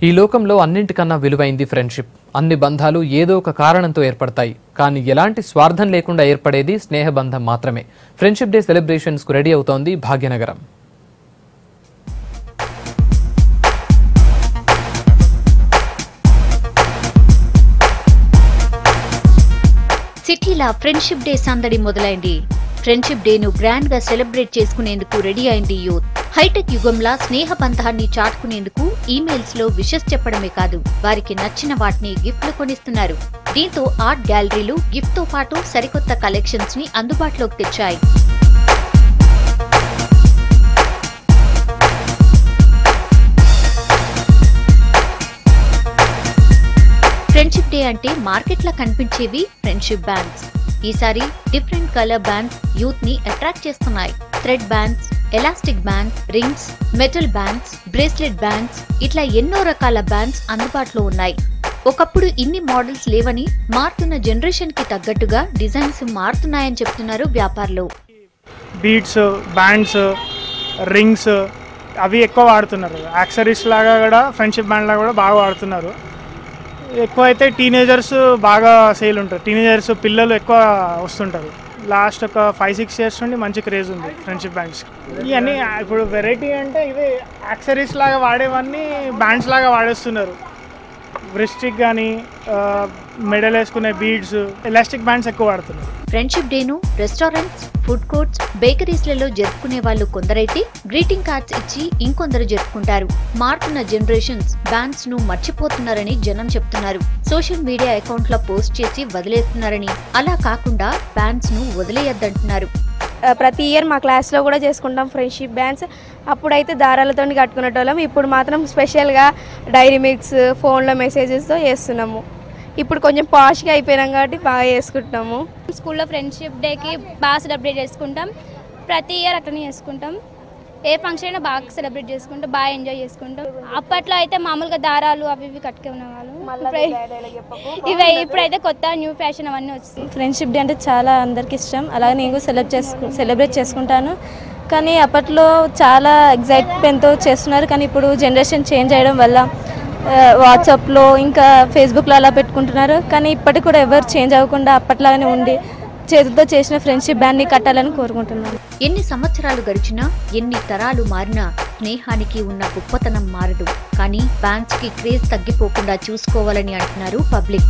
ఈ లోకంలో అన్నింటికన్నా విలువైంది ఫ్రెండ్షిప్. అన్ని బంధాలు ఏదో ఒక కారణంతో ఏర్పడతాయి. కానీ ఎలాంటి స్వార్థం లేకుండా ఏర్పడేది స్నేహబంధం మాత్రమే. ఫ్రెండ్షిప్ డే సెలబ్రేషన్స్ కు రెడీ అవుతోంది భాగ్యనగరం. సిటీలా ఫ్రెండ్షిప్ డే సందడి మొదలైంది. ఫ్రెండ్షిప్ డేను గ్రాండ్ గా సెలబ్రేట్ చేసుకునేందుకు రెడీ అయింది యూత్. హైటెక్ యుగంలా స్నేహ బంధాన్ని చాటుకునేందుకు ఈమెయిల్స్ లో విషెస్ చెప్పడమే కాదు, వారికి నచ్చిన వాటిని గిఫ్ట్లు కొనిస్తున్నారు. దీంతో ఆర్ట్ గ్యాలరీలు గిఫ్ట్ తో పాటు సరికొత్త కలెక్షన్స్ ని అందుబాటులోకి తెచ్చాయి. ఫ్రెండ్షిప్ డే అంటే మార్కెట్ లా కనిపించేవి ఫ్రెండ్షిప్ బ్యాండ్స్. ఈసారి డిఫరెంట్ కలర్ బ్యాండ్స్ యూత్ ని అట్రాక్ట్ చేస్తున్నాయి. Thread bands, elastic bands, rings, metal bands, bracelet bands, ఇట్లా ఎన్నో రకాల బ్యాండ్స్ అందుబాటులో ఉన్నాయి. ఒకప్పుడు ఇన్ని మోడల్స్ లేవని, మారుతున్న జనరేషన్ కి తగ్గట్టుగా డిజైన్స్ మారుతున్నాయని చెప్తున్నారు వ్యాపారులు. బీడ్స్, బ్యాండ్స్, రింగ్స్ అవి ఎక్కువ వాడుతున్నారు. యాక్సరీస్ లాగా కూడా ఫ్రెండ్షిప్ బ్యాండ్ లాగా కూడా బాగా వాడుతున్నారు. ఎక్కువ అయితే టీనేజర్స్ బాగా సేల్ ఉంటారు. టీనేజర్స్ పిల్లలు ఎక్కువ వస్తుంటారు. లాస్ట్ ఒక 5-6 ఇయర్స్ నుండి మంచి క్రేజ్ ఉంది ఫ్రెండ్షిప్ బ్యాండ్స్. ఇవన్నీ ఇప్పుడు వెరైటీ అంటే ఇవి యాక్సరీస్ లాగా వాడేవన్నీ బ్యాండ్స్ లాగా వాడేస్తున్నారు. బ్రిస్టిక్ కానీ మెడల్ వేసుకునే బీడ్స్, ఎలాస్టిక్ బ్యాండ్స్ ఎక్కువ వాడుతున్నారు. ఫ్రెండ్షిప్ డేను రెస్టారెంట్స్, ఫుడ్ కోర్ట్స్, బేకరీస్లలో జరుపుకునే వాళ్ళు కొందరైతే గ్రీటింగ్ కార్డ్స్ ఇచ్చి ఇంకొందరు జరుపుకుంటారు. మారుతున్న జనరేషన్స్ బ్యాండ్స్ ను మర్చిపోతున్నారని జనం చెప్తున్నారు. సోషల్ మీడియా అకౌంట్ల పోస్ట్ చేసి వదిలేస్తున్నారని, అలా కాకుండా బ్యాండ్స్ ను వదిలేయద్దంటున్నారు. ప్రతి ఇయర్ మా క్లాస్లో కూడా చేసుకుంటాం ఫ్రెండ్షిప్ బ్యాండ్స్. అప్పుడైతే దారాలతో కట్టుకునేటోళ్ళం, ఇప్పుడు మాత్రం స్పెషల్గా డైరీ మిక్స్, ఫోన్లో మెసేజెస్తో చేస్తున్నాము. ఇప్పుడు కొంచెం పాష్గా అయిపోయినాం కాబట్టి బాగా చేసుకుంటాము. స్కూల్లో ఫ్రెండ్షిప్ డేకి బాగా సెలబ్రేట్ చేసుకుంటాం. ప్రతి ఇయర్ అట్లనే చేసుకుంటాం. ఏ ఫంక్షన్ అయినా బాగా సెలబ్రేట్ చేసుకుంటాం, బాగా ఎంజాయ్ చేసుకుంటాం. అప్పట్లో అయితే మామూలుగా దారాలు అవి ఇవి కట్టుకునే వాళ్ళు. ఇప్పుడైతే కొత్త న్యూ ఫ్యాషన్ అవన్నీ వచ్చింది. ఫ్రెండ్షిప్ డే అంటే చాలా అందరికి ఇష్టం. అలాగే నేను సెలబ్రేట్ చేసుకుంటాను. కానీ అప్పట్లో చాలా ఎగ్జైట్మెంట్తో చేస్తున్నారు. కానీ ఇప్పుడు జనరేషన్ చేంజ్ అయ్యడం వల్ల వాట్సాప్లో ఇంకా ఫేస్బుక్లో అలా పెట్టుకుంటున్నారు. కానీ ఇప్పటికి కూడా ఎవరు చేంజ్ అవ్వకుండా అప్పట్లాగానే ఉండి చేతితో చేసిన ఫ్రెండ్షిప్ బ్యాండ్ని కట్టాలని కోరుకుంటున్నాను. ఎన్ని సంవత్సరాలు గడిచినా, ఎన్ని తరాలు మారినా స్నేహానికి ఉన్న గొప్పతనం మారదు. కానీ బ్యాండ్స్ కి క్రేజ్ తగ్గిపోకుండా చూసుకోవాలని అంటున్నారు పబ్లిక్.